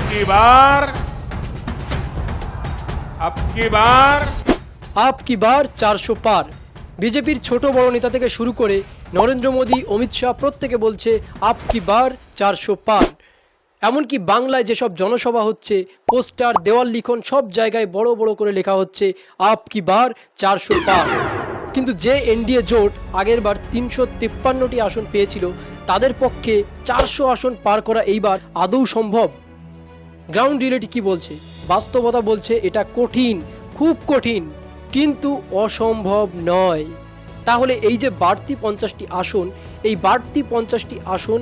की बार अब की बार আপকি বার 400 পার। বিজেপির ছোট বড় নেতা থেকে শুরু করে নরেন্দ্র মোদী, অমিত শাহ প্রত্যেকে বলছে আপকি বার 400 পার। এমনকি বাংলায় যেসব জনসভা হচ্ছে, পোস্টার, দেওয়াল লিখন সব জায়গায় বড় বড় করে লেখা হচ্ছে আপকি বার 400 পার। কিন্তু যে এনডিএ জোট আগের বার 353টি আসন পেয়েছিল, তাদের পক্ষে 400 আসন পার করা এইবার আদৌ সম্ভব? গ্রাউন্ড রিয়েলিটি কি বলছে? বাস্তবতা বলছে এটা কঠিন, খুব কঠিন, কিন্তু অসম্ভব নয়। তাহলে এই যে বাড়তি 50টি আসন, এই বাড়তি 50টি আসন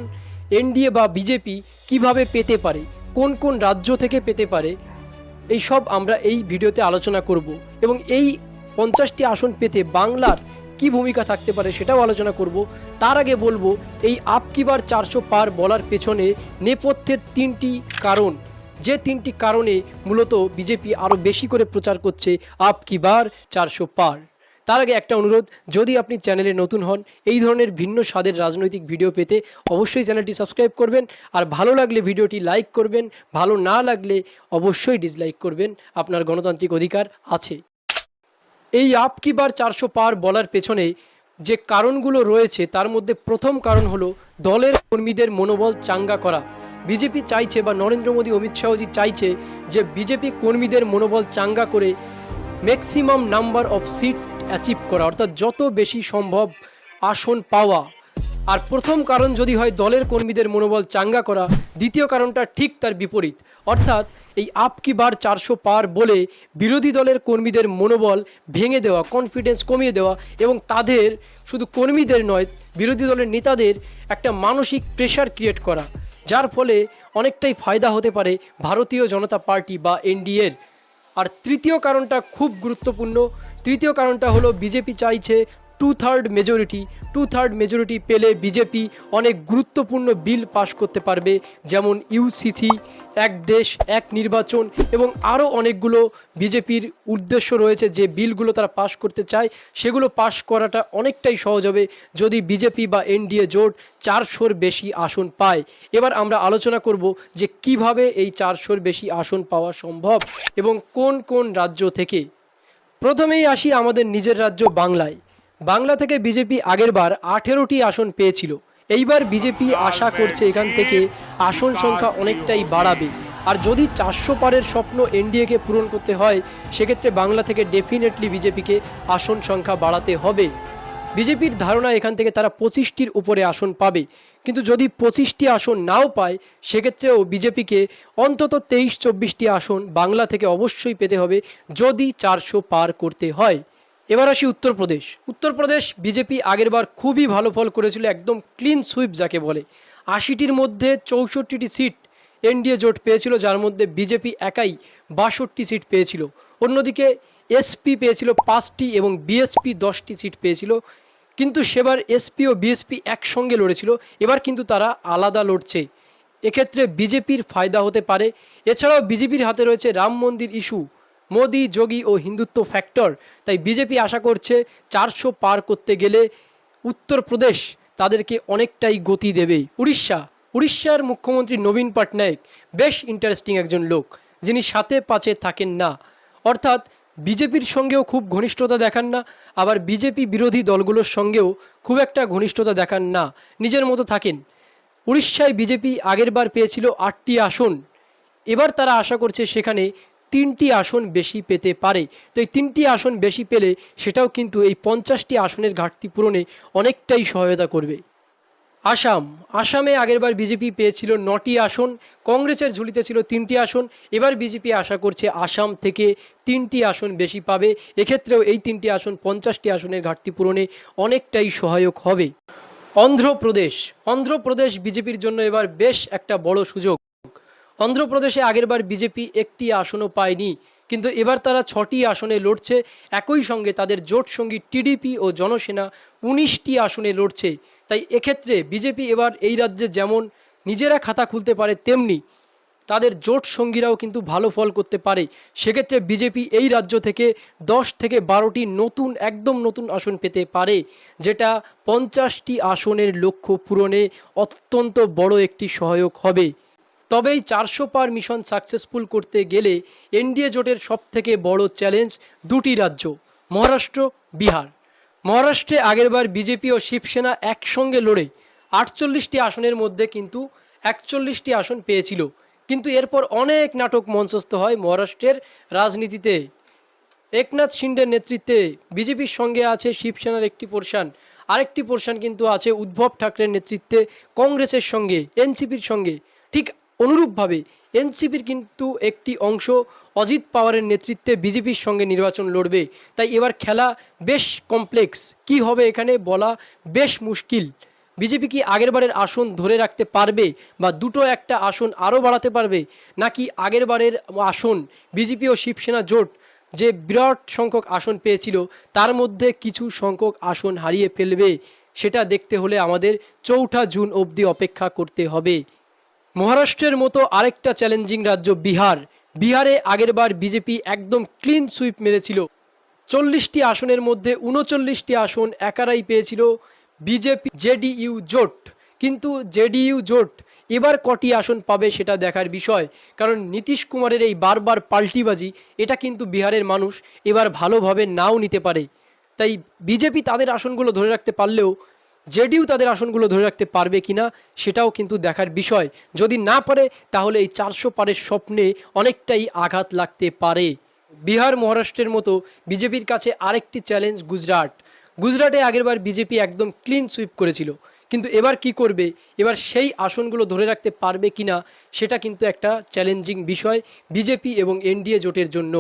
এনডিএ বা বিজেপি কিভাবে পেতে পারে, কোন কোন রাজ্য থেকে পেতে পারে, এই সব আমরা এই ভিডিওতে আলোচনা করব। এবং এই 50টি আসন পেতে বাংলার কি ভূমিকা থাকতে পারে সেটাও আলোচনা করব। তার আগে বলবো, এই আপকি বার 400 পার বলার পেছনে নেপথ্যের 3টি কারণ, যে 3টি কারণে মূলত বিজেপি আরও বেশি করে প্রচার করছে আপকি বার 400 পার। তার আগে একটা অনুরোধ, যদি আপনি চ্যানেলে নতুন হন, এই ধরনের ভিন্ন স্বাদের রাজনৈতিক ভিডিও পেতে অবশ্যই চ্যানেলটি সাবস্ক্রাইব করবেন, আর ভালো লাগলে ভিডিওটি লাইক করবেন, ভালো না লাগলে অবশ্যই ডিসলাইক করবেন, আপনার গণতান্ত্রিক অধিকার আছে। এই আপকি বার 400 পার বলার পেছনে যে কারণগুলো রয়েছে, তার মধ্যে প্রথম কারণ হলো দলের কর্মীদের মনোবল চাঙ্গা করা। বিজেপি চাইছে, বা নরেন্দ্র মোদী, অমিত শাহজি চাইছে যে বিজেপি কর্মীদের মনোবল চাঙ্গা করে maximum number of seat achieve করা, অর্থাৎ যত বেশি সম্ভব আসন পাওয়া। আর প্রথম কারণ যদি হয় দলের কর্মীদের মনোবল চাঙ্গা করা, দ্বিতীয় কারণটা ঠিক তার বিপরীত, অর্থাৎ এই আপকি বার 400 পার বলে বিরোধী দলের কর্মীদের মনোবল ভেঙে দেওয়া, কনফিডেন্স কমিয়ে দেওয়া, এবং তাদের, শুধু কর্মীদের নয়, বিরোধী দলের নেতাদের একটা মানসিক প্রেশার ক্রিয়েট করা, যার ফলে অনেকটাই ফায়দা হতে পারে ভারতীয় জনতা পার্টি বা এনডিএর। আর তৃতীয় কারণটা খুব গুরুত্বপূর্ণ। তৃতীয় কারণটা হলো বিজেপি চাইছে 2/3 মেজরিটি। 2/3 মেজরিটি পেলে বিজেপি অনেক গুরুত্বপূর্ণ বিল পাশ করতে পারবে, যেমন ইউসিসি, এক দেশ এক নির্বাচন, এবং আরও অনেকগুলো বিজেপির উদ্দেশ্য রয়েছে যে বিলগুলো তারা পাশ করতে চায়, সেগুলো পাশ করাটা অনেকটাই সহজ হবে যদি বিজেপি বা এনডিএ জোট 400-র বেশি আসন পায়। এবার আমরা আলোচনা করব যে কিভাবে এই 400-র বেশি আসন পাওয়া সম্ভব এবং কোন কোন রাজ্য থেকে। প্রথমেই আসি আমাদের নিজের রাজ্য বাংলায়। বাংলা থেকে বিজেপি আগেরবার 18টি আসন পেয়েছিল। এইবার বিজেপি আশা করছে এখান থেকে আসন সংখ্যা অনেকটাই বাড়াবে। আর যদি 400 পারের স্বপ্ন এনডিএকে পূরণ করতে হয়, সেক্ষেত্রে বাংলা থেকে ডেফিনেটলি বিজেপিকে আসন সংখ্যা বাড়াতে হবে। বিজেপির ধারণা এখান থেকে তারা 25টির উপরে আসন পাবে, কিন্তু যদি 25টি আসন নাও পায়, সেক্ষেত্রেও বিজেপিকে অন্তত 23-24টি আসন বাংলা থেকে অবশ্যই পেতে হবে যদি 400 পার করতে হয়। এবার আসি উত্তরপ্রদেশ। উত্তরপ্রদেশ বিজেপি আগেরবার খুবই ভালো ফল করেছিল, একদম ক্লিন সুইপ যাকে বলে। 80টির মধ্যে 64টি সিট এনডিএ জোট পেয়েছিল, যার মধ্যে বিজেপি একাই 62টি সিট পেয়েছিল। অন্যদিকে এসপি পেয়েছিল 5টি এবং বিএসপি 10টি সিট পেয়েছিল। কিন্তু সেবার এসপি ও বিএসপি একসঙ্গে লড়েছিল, এবার কিন্তু তারা আলাদা লড়ছে। এক্ষেত্রে বিজেপির ফায়দা হতে পারে। এছাড়াও বিজেপির হাতে রয়েছে রাম মন্দির ইস্যু, মোদি, যোগী ও হিন্দুত্ব ফ্যাক্টর। তাই বিজেপি আশা করছে 400 পার করতে গেলে উত্তরপ্রদেশ তাদেরকে অনেকটাই গতি দেবে। উড়িষ্যার মুখ্যমন্ত্রী নবীন পটনায়ক বেশ ইন্টারেস্টিং একজন লোক, যিনি সাথে পাচে থাকেন না, অর্থাৎ বিজেপির সঙ্গেও খুব ঘনিষ্ঠতা দেখান না, আবার বিজেপি বিরোধী দলগুলোর সঙ্গেও খুব একটা ঘনিষ্ঠতা দেখান না, নিজের মতো থাকেন। উড়িষ্যায় বিজেপি আগেরবার পেয়েছিল 8টি আসন, এবার তারা আশা করছে সেখানে 3টি আসন বেশি পেতে পারে। তো এই 3টি আসন বেশি পেলে সেটাও কিন্তু এই 50টি আসনের ঘাটতি পূরণে অনেকটাই সহায়তা করবে। আসামে আগেরবার বিজেপি পেয়েছিল 9টি আসন, কংগ্রেসের ঝুলিতে ছিল 3টি আসন। এবার বিজেপি আশা করছে আসাম থেকে 3টি আসন বেশি পাবে। এক্ষেত্রেও এই 3টি আসন 50টি আসনের ঘাটতি পূরণে অনেকটাই সহায়ক হবে। অন্ধ্রপ্রদেশ বিজেপির জন্য এবার বেশ একটা বড় সুযোগ। অন্ধ্রপ্রদেশে আগেরবার বিজেপি একটি আসনও পায়নি, কিন্তু এবার তারা 6টি আসনে লড়ছে। একই সঙ্গে তাদের জোট সঙ্গী টিডিপি ও জনসেনা 19টি আসনে লড়ছে। তাই এক্ষেত্রে বিজেপি এবার এই রাজ্যে যেমন নিজেরা খাতা খুলতে পারে, তেমনি তাদের জোট সঙ্গীরাও কিন্তু ভালো ফল করতে পারে। সেক্ষেত্রে বিজেপি এই রাজ্য থেকে 10 থেকে 12টি একদম নতুন আসন পেতে পারে, যেটা 50টি আসনের লক্ষ্য পূরণে অত্যন্ত বড় একটি সহায়ক হবে। তবেই 400 পার মিশন সাকসেসফুল করতে গেলে এনডিএ জোটের সবথেকে বড় চ্যালেঞ্জ দুটি রাজ্য, মহারাষ্ট্র, বিহার। মহারাষ্ট্রে আগেরবার বিজেপি ও শিবসেনা একসঙ্গে লড়ে 48টি আসনের মধ্যে কিন্তু 41টি আসন পেয়েছিল, কিন্তু এরপর অনেক নাটক মঞ্চস্থ হয় মহারাষ্ট্রের রাজনীতিতে। একনাথ শিন্ডের নেতৃত্বে বিজেপির সঙ্গে আছে শিবসেনার একটি পোর্শন, আরেকটি পোর্শন কিন্তু আছে উদ্ধব ঠাকরের নেতৃত্বে কংগ্রেসের সঙ্গে, এনসিপির সঙ্গে। ঠিক অনুরূপভাবে এনসিপির কিন্তু একটি অংশ অজিত পাওয়ারের নেতৃত্বে বিজেপির সঙ্গে নির্বাচন লড়বে। তাই এবার খেলা বেশ কমপ্লেক্স, কি হবে এখানে বলা বেশ মুশকিল। বিজেপি কি আগেরবারের আসন ধরে রাখতে পারবে, বা দুটো একটা আসন আরও বাড়াতে পারবে, নাকি আগেরবারের আসন বিজেপি ও শিবসেনা জোট যে বিরাট সংখ্যক আসন পেয়েছিল তার মধ্যে কিছু সংখ্যক আসন হারিয়ে ফেলবে, সেটা দেখতে হলে আমাদের 4 জুন অবধি অপেক্ষা করতে হবে। মহারাষ্ট্রের মতো আরেকটা চ্যালেঞ্জিং রাজ্য বিহার। বিহারে আগেরবার বিজেপি একদম ক্লিন সুইপ মেরেছিল। 40টি আসনের মধ্যে 39টি আসন একারাই পেয়েছিল বিজেপি জেডিইউ জোট। কিন্তু জেডিইউ জোট এবার কটি আসন পাবে সেটা দেখার বিষয়, কারণ নীতিশ কুমারের এই বারবার পাল্টিবাজি এটা কিন্তু বিহারের মানুষ এবার ভালোভাবে নাও নিতে পারে। তাই বিজেপি তাদের আসনগুলো ধরে রাখতে পারলেও জেডিইউ তাদের আসনগুলো ধরে রাখতে পারবে কিনা সেটাও কিন্তু দেখার বিষয়। যদি না পারে তাহলে এই 400 পারের স্বপ্নে অনেকটাই আঘাত লাগতে পারে। বিহার মহারাষ্ট্রের মতো বিজেপির কাছে আরেকটি চ্যালেঞ্জ গুজরাট। গুজরাটে আগেরবার বিজেপি একদম ক্লিন সুইপ করেছিল, কিন্তু এবার কি করবে, এবার সেই আসনগুলো ধরে রাখতে পারবে কিনা সেটা কিন্তু একটা চ্যালেঞ্জিং বিষয় বিজেপি এবং এনডিএ জোটের জন্য।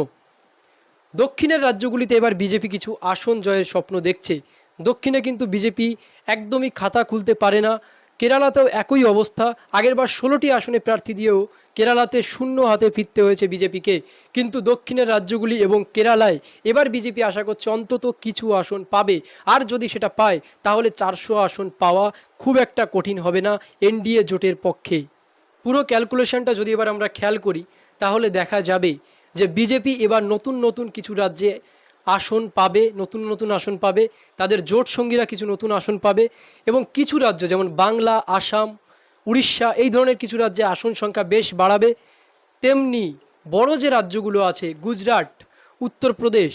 দক্ষিণের রাজ্যগুলিতে এবার বিজেপি কিছু আসন জয়ের স্বপ্ন দেখছে। দক্ষিণে কিন্তু বিজেপি একদমই খাতা খুলতে পারে না। কেরালাতেও একই অবস্থা, আগেরবার 16টি আসনে প্রার্থী দিয়েও কেরালাতে শূন্য হাতে ফিরতে হয়েছে বিজেপিকে। কিন্তু দক্ষিণের রাজ্যগুলি এবং কেরালায় এবার বিজেপি আশা করছে অন্তত কিছু আসন পাবে, আর যদি সেটা পায় তাহলে 400 আসন পাওয়া খুব একটা কঠিন হবে না এনডিএ জোটের পক্ষে। পুরো ক্যালকুলেশনটা যদি এবার আমরা খেয়াল করি তাহলে দেখা যাবে যে বিজেপি এবার নতুন নতুন কিছু রাজ্যে আসন পাবে, নতুন নতুন আসন পাবে, তাদের জোট সঙ্গীরা কিছু নতুন আসন পাবে, এবং কিছু রাজ্য যেমন বাংলা, আসাম, উড়িষ্যা এই ধরনের কিছু রাজ্যে আসন সংখ্যা বেশ বাড়াবে। তেমনি বড় যে রাজ্যগুলো আছে গুজরাট, উত্তরপ্রদেশ,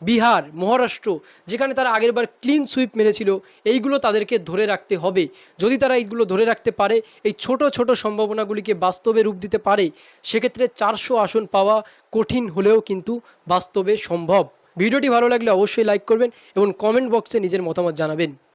বিহার, মহারাষ্ট্র, যেখানে তারা আগেরবার ক্লিন সুইপ মেরেছিল, এইগুলো তাদেরকে ধরে রাখতে হবে। যদি তারা এইগুলো ধরে রাখতে পারে, এই ছোট ছোট সম্ভাবনাগুলিকে বাস্তবে রূপ দিতে পারে, সেক্ষেত্রে 400 আসন পাওয়া কঠিন হলেও কিন্তু বাস্তবে সম্ভব। ভিডিওটি ভালো লাগলে অবশ্যই লাইক করবেন এবং কমেন্ট বক্সে নিজের মতামত জানাবেন।